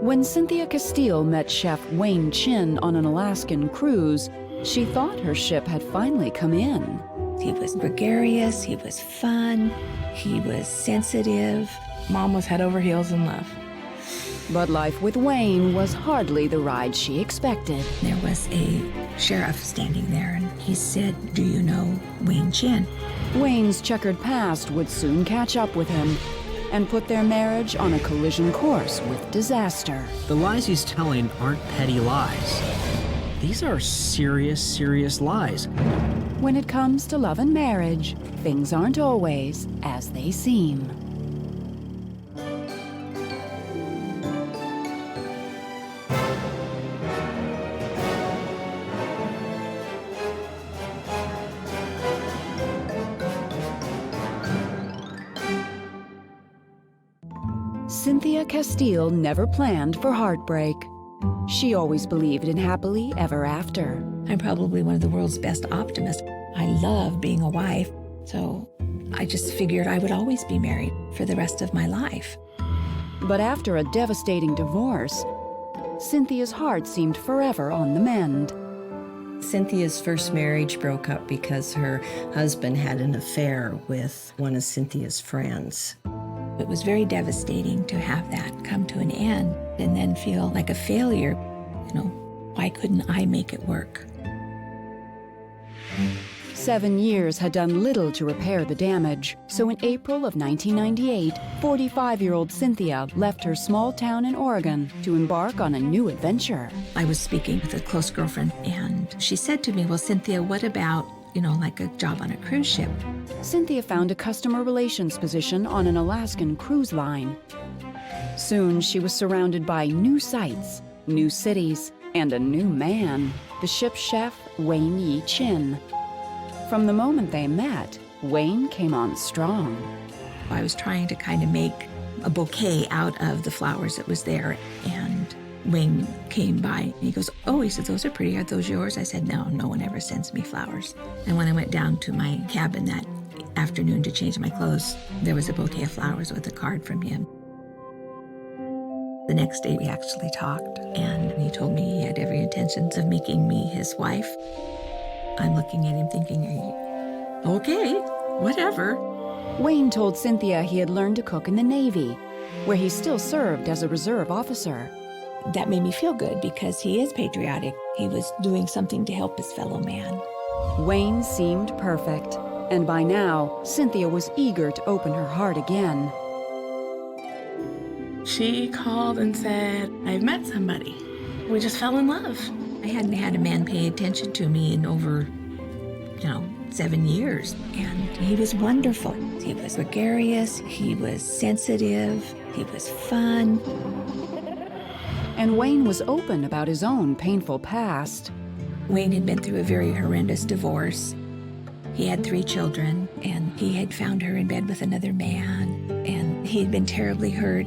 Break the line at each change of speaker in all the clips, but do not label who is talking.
When Cynthia Castile met Chef Wayne Chinn on an Alaskan cruise, she thought her ship had finally come in.
He was gregarious, he was fun, he was sensitive.
Mom was head over heels in love.
But life with Wayne was hardly the ride she expected.
There was a sheriff standing there, and he said, "Do you know Wayne Chinn?"
Wayne's checkered past would soon catch up with him and put their marriage on a collision course with disaster.
The lies he's telling aren't petty lies. These are serious, serious lies.
When it comes to love and marriage, things aren't always as they seem. Cynthia Castile never planned for heartbreak. She always believed in happily ever after.
I'm probably one of the world's best optimists. I love being a wife, so I just figured I would always be married for the rest of my life.
But after a devastating divorce, Cynthia's heart seemed forever on the mend.
Cynthia's first marriage broke up because her husband had an affair with one of Cynthia's friends.
It was very devastating to have that come to an end and then feel like a failure. You know, why couldn't I make it work?
7 years had done little to repair the damage, so in April of 1998, 45-year-old Cynthia left her small town in Oregon to embark on a new adventure.
I was speaking with a close girlfriend, and she said to me, "Well, Cynthia, what about, like a job on a cruise ship?"
Cynthia found a customer relations position on an Alaskan cruise line. Soon, she was surrounded by new sights, new cities, and a new man, the ship's chef, Wayne Chinn. From the moment they met, Wayne came on strong.
I was trying to kind of make a bouquet out of the flowers that was there, and Wayne came by, and he goes, "Oh," he said, "those are pretty. Are those yours?" I said, "No, no one ever sends me flowers." And when I went down to my cabin that afternoon to change my clothes, there was a bouquet of flowers with a card from him. The next day we actually talked, and he told me he had every intentions of making me his wife. I'm looking at him thinking, okay, whatever.
Wayne told Cynthia he had learned to cook in the Navy, where he still served as a reserve officer.
That made me feel good because he is patriotic. He was doing something to help his fellow man.
Wayne seemed perfect, and by now, Cynthia was eager to open her heart again.
She called and said, "I've met somebody. We just fell in love."
I hadn't had a man pay attention to me in over, 7 years, and he was wonderful. He was gregarious, he was sensitive, he was fun.
And Wayne was open about his own painful past.
Wayne had been through a very horrendous divorce. He had 3 children, and he had found her in bed with another man, and he had been terribly hurt.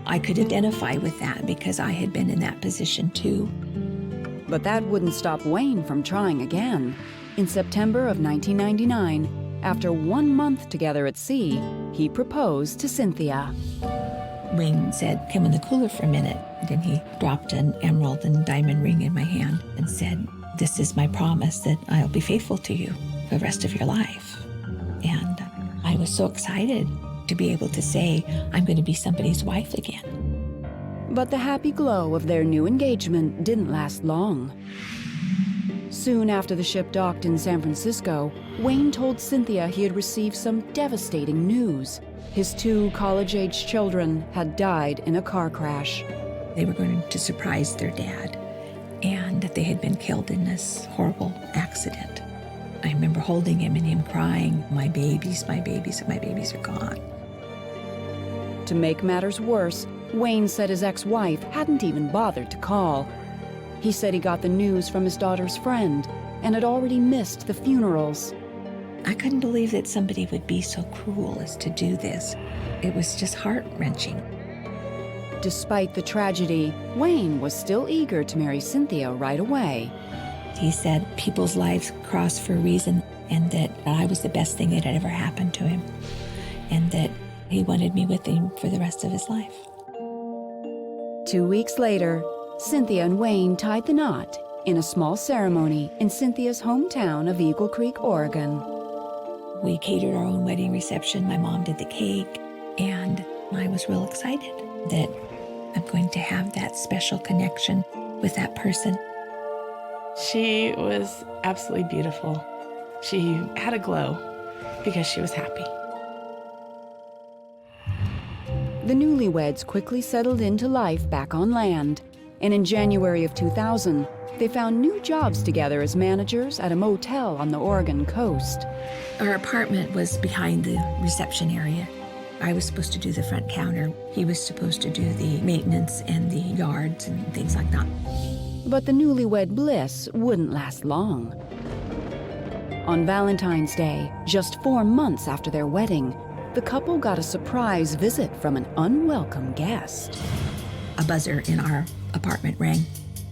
I could identify with that because I had been in that position too.
But that wouldn't stop Wayne from trying again. In September of 1999, after 1 month together at sea, he proposed to Cynthia.
Wayne said, "Come in the cooler for a minute." And then he dropped an emerald and diamond ring in my hand and said, "This is my promise that I'll be faithful to you for the rest of your life." And I was so excited to be able to say, I'm going to be somebody's wife again.
But the happy glow of their new engagement didn't last long. Soon after the ship docked in San Francisco, Wayne told Cynthia he had received some devastating news. His 2 college-age children had died in a car crash.
They were going to surprise their dad, and that they had been killed in this horrible accident. I remember holding him and him crying, my babies are gone."
To make matters worse, Wayne said his ex-wife hadn't even bothered to call. He said he got the news from his daughter's friend and had already missed the funerals.
I couldn't believe that somebody would be so cruel as to do this. It was just heart-wrenching.
Despite the tragedy, Wayne was still eager to marry Cynthia right away.
He said people's lives cross for a reason, and that I was the best thing that had ever happened to him, and that he wanted me with him for the rest of his life.
2 weeks later, Cynthia and Wayne tied the knot in a small ceremony in Cynthia's hometown of Eagle Creek, Oregon.
We catered our own wedding reception. My mom did the cake, and I was real excited that I'm going to have that special connection with that person.
She was absolutely beautiful. She had a glow because she was happy.
The newlyweds quickly settled into life back on land, and in January of 2000, they found new jobs together as managers at a motel on the Oregon coast.
Our apartment was behind the reception area. I was supposed to do the front counter. He was supposed to do the maintenance and the yards and things like that.
But the newlywed bliss wouldn't last long. On Valentine's Day, just 4 months after their wedding, the couple got a surprise visit from an unwelcome guest.
A buzzer in our apartment rang,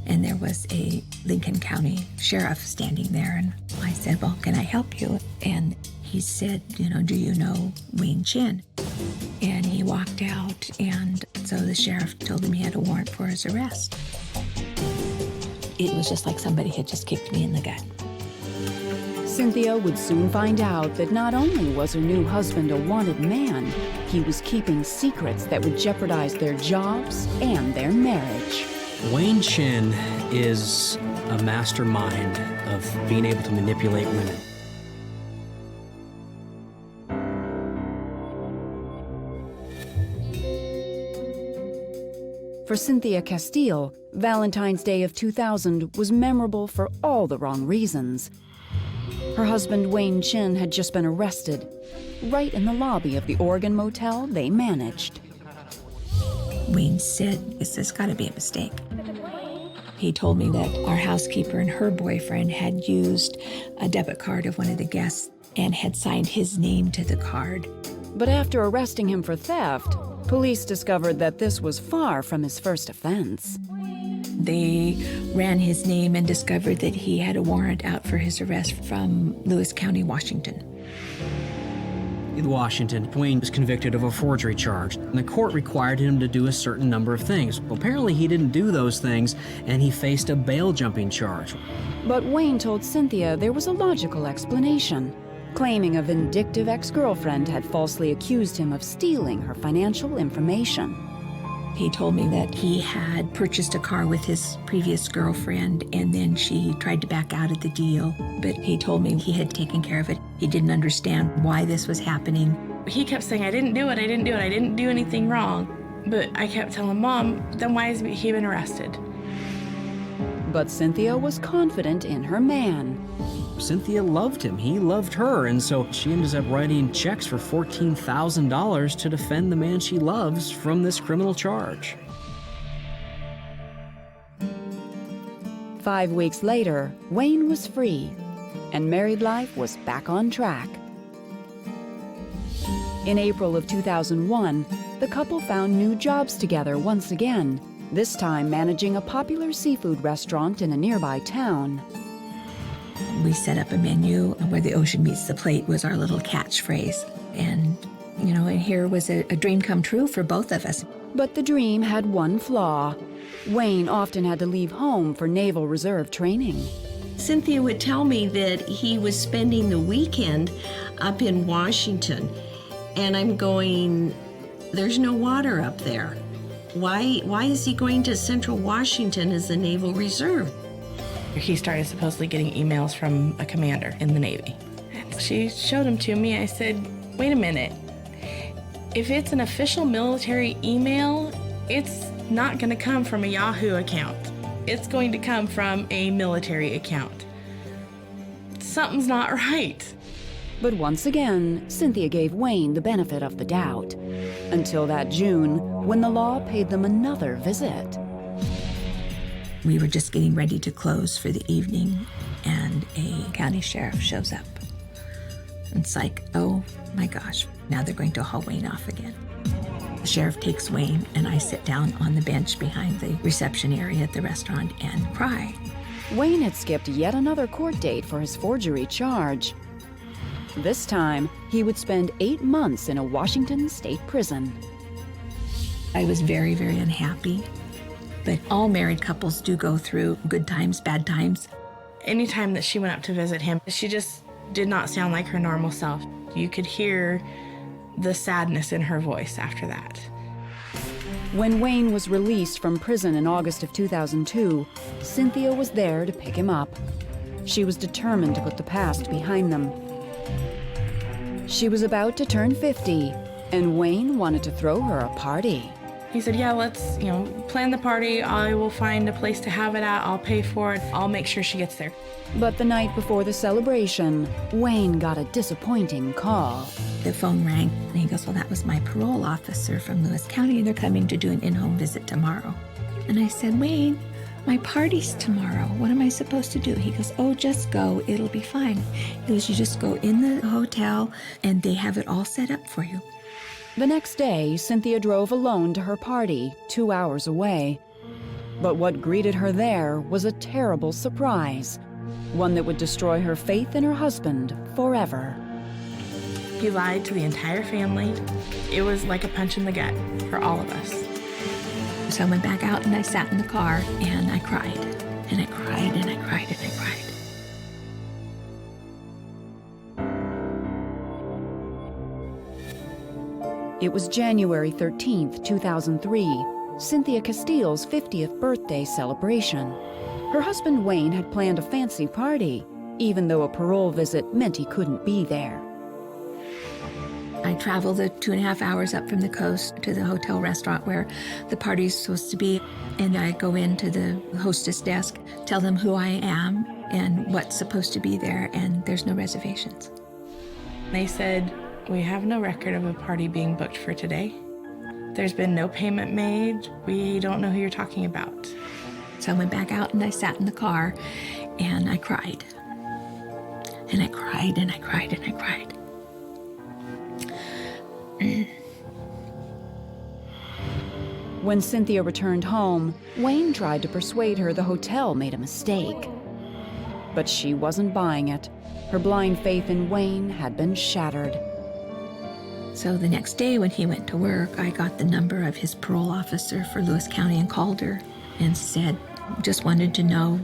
and there was a Lincoln County sheriff standing there. And I said, well, can I help you? And he said, do you know Wayne Chinn? And he walked out, and so the sheriff told him he had a warrant for his arrest. It was just like somebody had just kicked me in the gut.
Cynthia would soon find out that not only was her new husband a wanted man, he was keeping secrets that would jeopardize their jobs and their marriage.
Wayne Chinn is a mastermind of being able to manipulate women.
For Cynthia Castile, Valentine's Day of 2000 was memorable for all the wrong reasons. Her husband, Wayne Chinn, had just been arrested, right in the lobby of the Oregon motel they managed.
Wayne said, there's got to be a mistake. He told me that our housekeeper and her boyfriend had used a debit card of one of the guests and had signed his name to the card.
But after arresting him for theft, police discovered that this was far from his first offense.
They ran his name and discovered that he had a warrant out for his arrest from Lewis County, Washington.
In Washington, Wayne was convicted of a forgery charge, and the court required him to do a certain number of things. Well, apparently he didn't do those things, and he faced a bail jumping charge.
But Wayne told Cynthia there was a logical explanation, claiming a vindictive ex-girlfriend had falsely accused him of stealing her financial information.
He told me that he had purchased a car with his previous girlfriend, and then she tried to back out of the deal. But he told me he had taken care of it. He didn't understand why this was happening.
He kept saying, I didn't do it, I didn't do anything wrong. But I kept telling Mom, then why has he been arrested?
But Cynthia was confident in her man.
Cynthia loved him, he loved her, and so she ended up writing checks for $14,000 to defend the man she loves from this criminal charge.
5 weeks later, Wayne was free, and married life was back on track. In April of 2001, the couple found new jobs together once again, this time managing a popular seafood restaurant in a nearby town.
We set up a menu where the ocean meets the plate was our little catchphrase. And, and here was a dream come true for both of us.
But the dream had one flaw. Wayne often had to leave home for Naval Reserve training.
Cynthia would tell me that he was spending the weekend up in Washington. And I'm going, there's no water up there. Why is he going to Central Washington as the Naval Reserve?
He started supposedly getting emails from a commander in the Navy. She showed them to me. I said, wait a minute. If it's an official military email, it's not going to come from a Yahoo account. It's going to come from a military account. Something's not right.
But once again, Cynthia gave Wayne the benefit of the doubt, until that June, when the law paid them another visit.
We were just getting ready to close for the evening, and a county sheriff shows up. It's like, oh my gosh, now they're going to haul Wayne off again. The sheriff takes Wayne, and I sit down on the bench behind the reception area at the restaurant and cry.
Wayne had skipped yet another court date for his forgery charge. This time, he would spend 8 months in a Washington state prison.
I was very, very unhappy. But all married couples do go through good times, bad times.
Anytime that she went up to visit him, she just did not sound like her normal self. You could hear the sadness in her voice after that.
When Wayne was released from prison in August of 2002, Cynthia was there to pick him up. She was determined to put the past behind them. She was about to turn 50, and Wayne wanted to throw her a party.
He said, yeah, let's, plan the party. I will find a place to have it at. I'll pay for it. I'll make sure she gets there.
But the night before the celebration, Wayne got a disappointing call.
The phone rang, and he goes, well, that was my parole officer from Lewis County. They're coming to do an in-home visit tomorrow. And I said, Wayne, my party's tomorrow. What am I supposed to do? He goes, oh, just go. It'll be fine. He goes, you just go in the hotel, and they have it all set up for you.
The next day, Cynthia drove alone to her party, 2 hours away. But what greeted her there was a terrible surprise, one that would destroy her faith in her husband forever.
He lied to the entire family. It was like a punch in the gut for all of us.
So I went back out and I sat in the car and I cried. And I cried and I cried and I cried.
It was January 13th, 2003, Cynthia Castile's 50th birthday celebration. Her husband Wayne had planned a fancy party, even though a parole visit meant he couldn't be there.
I travel the 2.5 hours up from the coast to the hotel restaurant where the party's supposed to be, and I go into the hostess desk, tell them who I am and what's supposed to be there, and there's no reservations.
They said, we have no record of a party being booked for today. There's been no payment made. We don't know who you're talking about.
So I went back out and I sat in the car and I cried. And I cried and I cried and I cried.
When Cynthia returned home, Wayne tried to persuade her the hotel made a mistake. But she wasn't buying it. Her blind faith in Wayne had been shattered.
So the next day when he went to work, I got the number of his parole officer for Lewis County and called her and said, just wanted to know,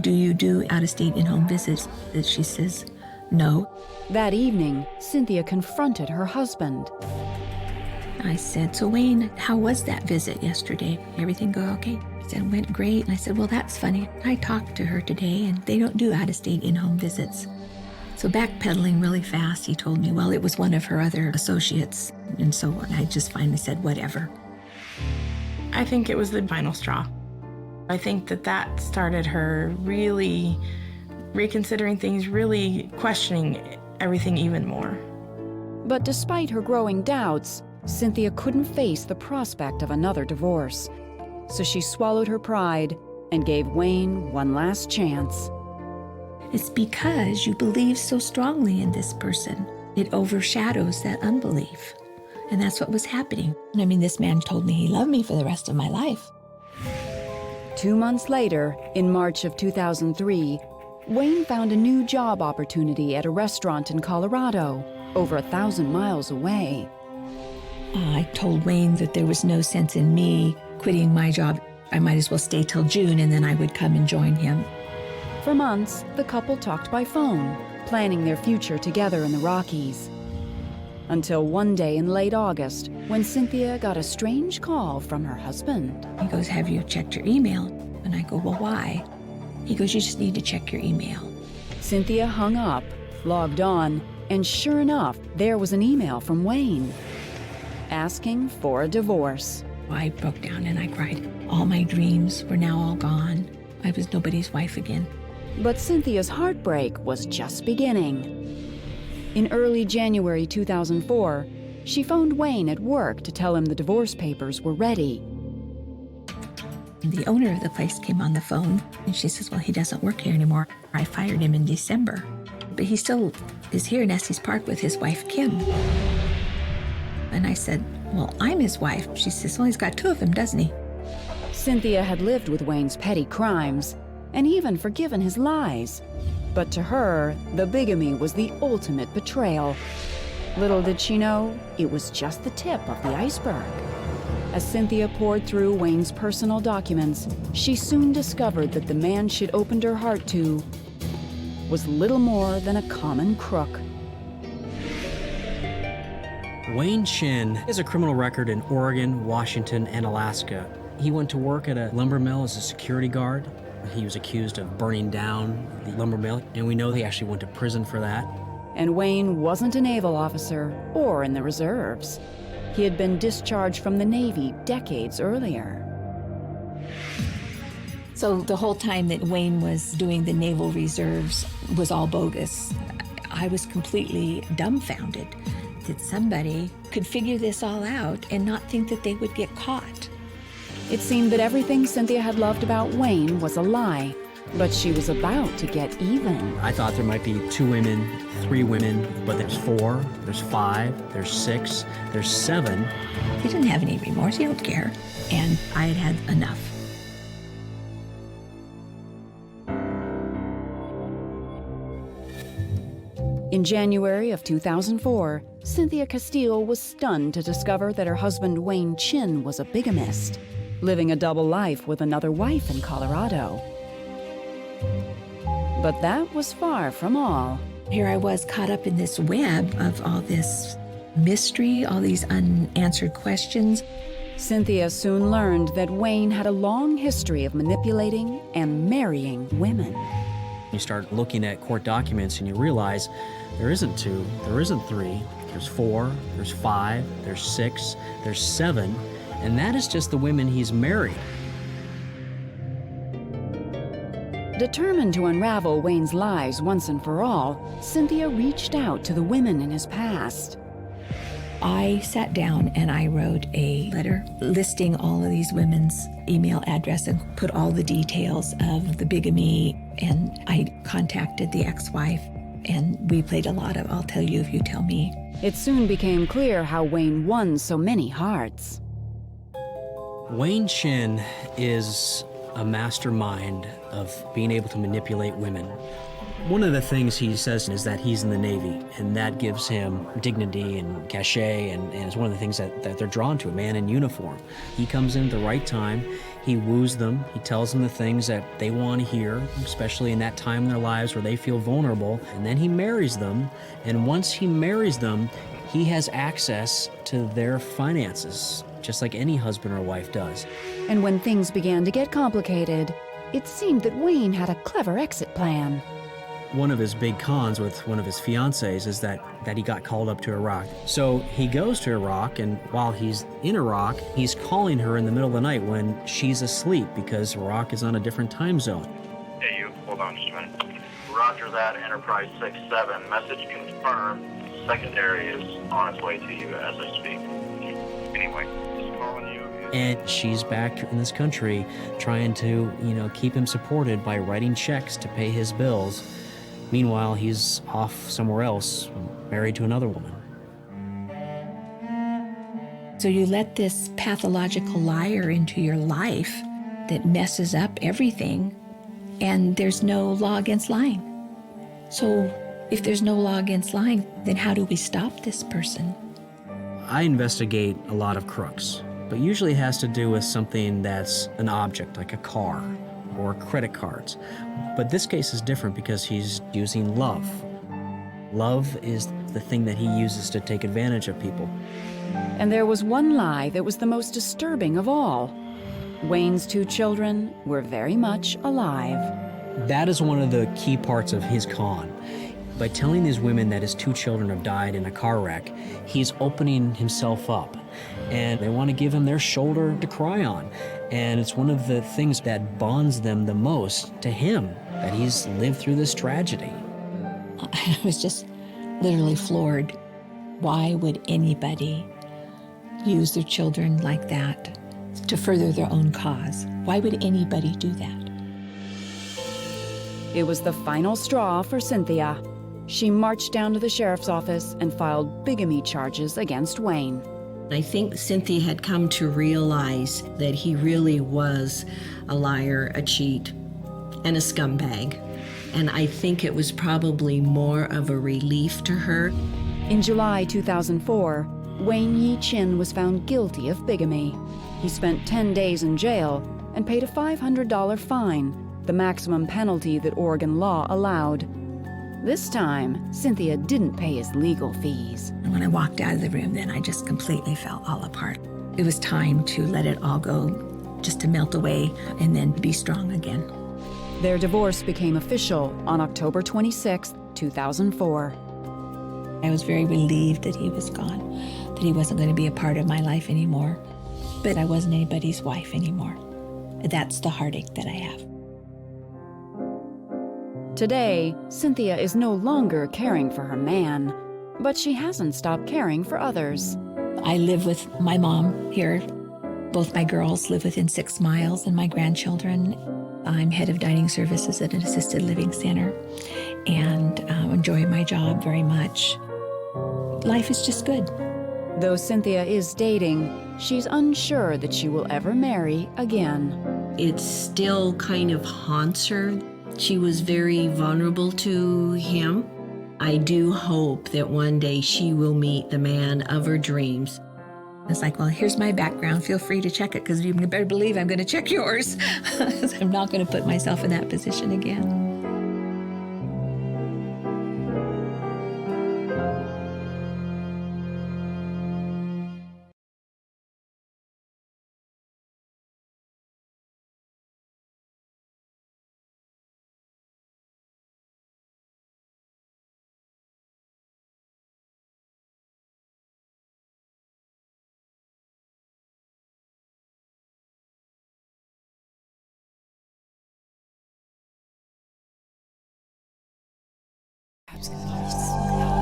do you do out-of-state in-home visits? And she says, no.
That evening, Cynthia confronted her husband.
I said, so Wayne, how was that visit yesterday? Everything go okay? He said, it went great. And I said, well, that's funny. I talked to her today and they don't do out-of-state in-home visits. So backpedaling really fast, he told me, well, it was one of her other associates. And so I just finally said, whatever.
I think it was the final straw. I think that started her really reconsidering things, really questioning everything even more.
But despite her growing doubts, Cynthia couldn't face the prospect of another divorce. So she swallowed her pride and gave Wayne one last chance.
It's because you believe so strongly in this person. It overshadows that unbelief. And that's what was happening. I mean, this man told me he loved me for the rest of my life.
2 months later, in March of 2003, Wayne found a new job opportunity at a restaurant in Colorado, over 1,000 miles away.
I told Wayne that there was no sense in me quitting my job. I might as well stay till June and then I would come and join him.
For months, the couple talked by phone, planning their future together in the Rockies. Until one day in late August, when Cynthia got a strange call from her husband.
He goes, have you checked your email? And I go, well, why? He goes, you just need to check your email.
Cynthia hung up, logged on, and sure enough, there was an email from Wayne, asking for a divorce.
I broke down and I cried. All my dreams were now all gone. I was nobody's wife again.
But Cynthia's heartbreak was just beginning. In early January 2004, she phoned Wayne at work to tell him the divorce papers were ready.
The owner of the place came on the phone and she says, well, he doesn't work here anymore. I fired him in December. But he still is here in Estes Park with his wife, Kim. And I said, well, I'm his wife. She says, well, he's got 2 of them, doesn't he?
Cynthia had lived with Wayne's petty crimes and even forgiven his lies. But to her, the bigamy was the ultimate betrayal. Little did she know, it was just the tip of the iceberg. As Cynthia pored through Wayne's personal documents, she soon discovered that the man she'd opened her heart to was little more than a common crook.
Wayne Chinn has a criminal record in Oregon, Washington, and Alaska. He went to work at a lumber mill as a security guard. He was accused of burning down the lumber mill, and we know he actually went to prison for that.
And Wayne wasn't a naval officer or in the reserves. He had been discharged from the Navy decades earlier.
So the whole time that Wayne was doing the Naval Reserves was all bogus. I was completely dumbfounded that somebody could figure this all out and not think that they would get caught.
It seemed that everything Cynthia had loved about Wayne was a lie, but she was about to get even.
I thought there might be 2 women, 3 women, but there's 4, there's 5, there's 6, there's 7.
He didn't have any remorse, he don't care. And I had had enough.
In January of 2004, Cynthia Castile was stunned to discover that her husband Wayne Chinn was a bigamist, living a double life with another wife in Colorado. But that was far from all.
Here I was caught up in this web of all this mystery, all these unanswered questions.
Cynthia soon learned that Wayne had a long history of manipulating and marrying women.
You start looking at court documents and you realize there isn't 2, there isn't 3, there's 4, there's 5, there's 6, there's 7, and that is just the women he's married.
Determined to unravel Wayne's lies once and for all, Cynthia reached out to the women in his past.
I sat down and I wrote a letter listing all of these women's email address and put all the details of the bigamy. And I contacted the ex-wife and we played a lot of I'll tell you if you tell me.
It soon became clear how Wayne won so many hearts.
Wayne Chinn is a mastermind of being able to manipulate women. One of the things he says is that he's in the Navy, and that gives him dignity and cachet, and it's one of the things that they're drawn to, a man in uniform. He comes in at the right time, he woos them, he tells them the things that they want to hear, especially in that time in their lives where they feel vulnerable, and then he marries them, and once he marries them, he has access to their finances, just like any husband or wife does.
And when things began to get complicated, it seemed that Wayne had a clever exit plan.
One of his big cons with one of his fiancées is that he got called up to Iraq. So he goes to Iraq, and while he's in Iraq, he's calling her in the middle of the night when she's asleep because Iraq is on a different time zone.
Hey, you, hold on just a minute. Roger that, Enterprise 6-7. Message confirmed. Secondary is on its way to you as I speak. Anyway, just calling you.
And she's back in this country trying to, keep him supported by writing checks to pay his bills. Meanwhile, he's off somewhere else, married to another woman.
So you let this pathological liar into your life that messes up everything, and there's no law against lying. So if there's no law against lying, then how do we stop this person?
I investigate a lot of crooks, but usually it has to do with something that's an object, like a car or credit cards. But this case is different because he's using love. Love is the thing that he uses to take advantage of people.
And there was one lie that was the most disturbing of all. Wayne's 2 children were very much alive.
That is one of the key parts of his con. By telling these women that his 2 children have died in a car wreck, he's opening himself up. And they want to give him their shoulder to cry on. And it's one of the things that bonds them the most to him, that he's lived through this tragedy.
I was just literally floored. Why would anybody use their children like that to further their own cause? Why would anybody do that?
It was the final straw for Cynthia. She marched down to the sheriff's office and filed bigamy charges against Wayne.
I think Cynthia had come to realize that he really was a liar, a cheat, and a scumbag. And I think it was probably more of a relief to her.
In July 2004, Wayne Chinn was found guilty of bigamy. He spent 10 days in jail and paid a $500 fine, the maximum penalty that Oregon law allowed. This time, Cynthia didn't pay his legal fees.
And when I walked out of the room, then I just completely fell all apart. It was time to let it all go, just to melt away and then be strong again.
Their divorce became official on October 26, 2004.
I was very relieved that he was gone, that he wasn't going to be a part of my life anymore. But I wasn't anybody's wife anymore. That's the heartache that I have.
Today, Cynthia is no longer caring for her man, but she hasn't stopped caring for others.
I live with my mom here. Both my girls live within 6 miles, and my grandchildren. I'm head of dining services at an assisted living center and enjoy my job very much. Life is just good.
Though Cynthia is dating, she's unsure that she will ever marry again.
It still kind of haunts her. She was very vulnerable to him. I do hope that one day she will meet the man of her dreams.
It's like, well, here's my background. Feel free to check it, because you better believe I'm going to check yours. I'm not going to put myself in that position again.
Absolutely.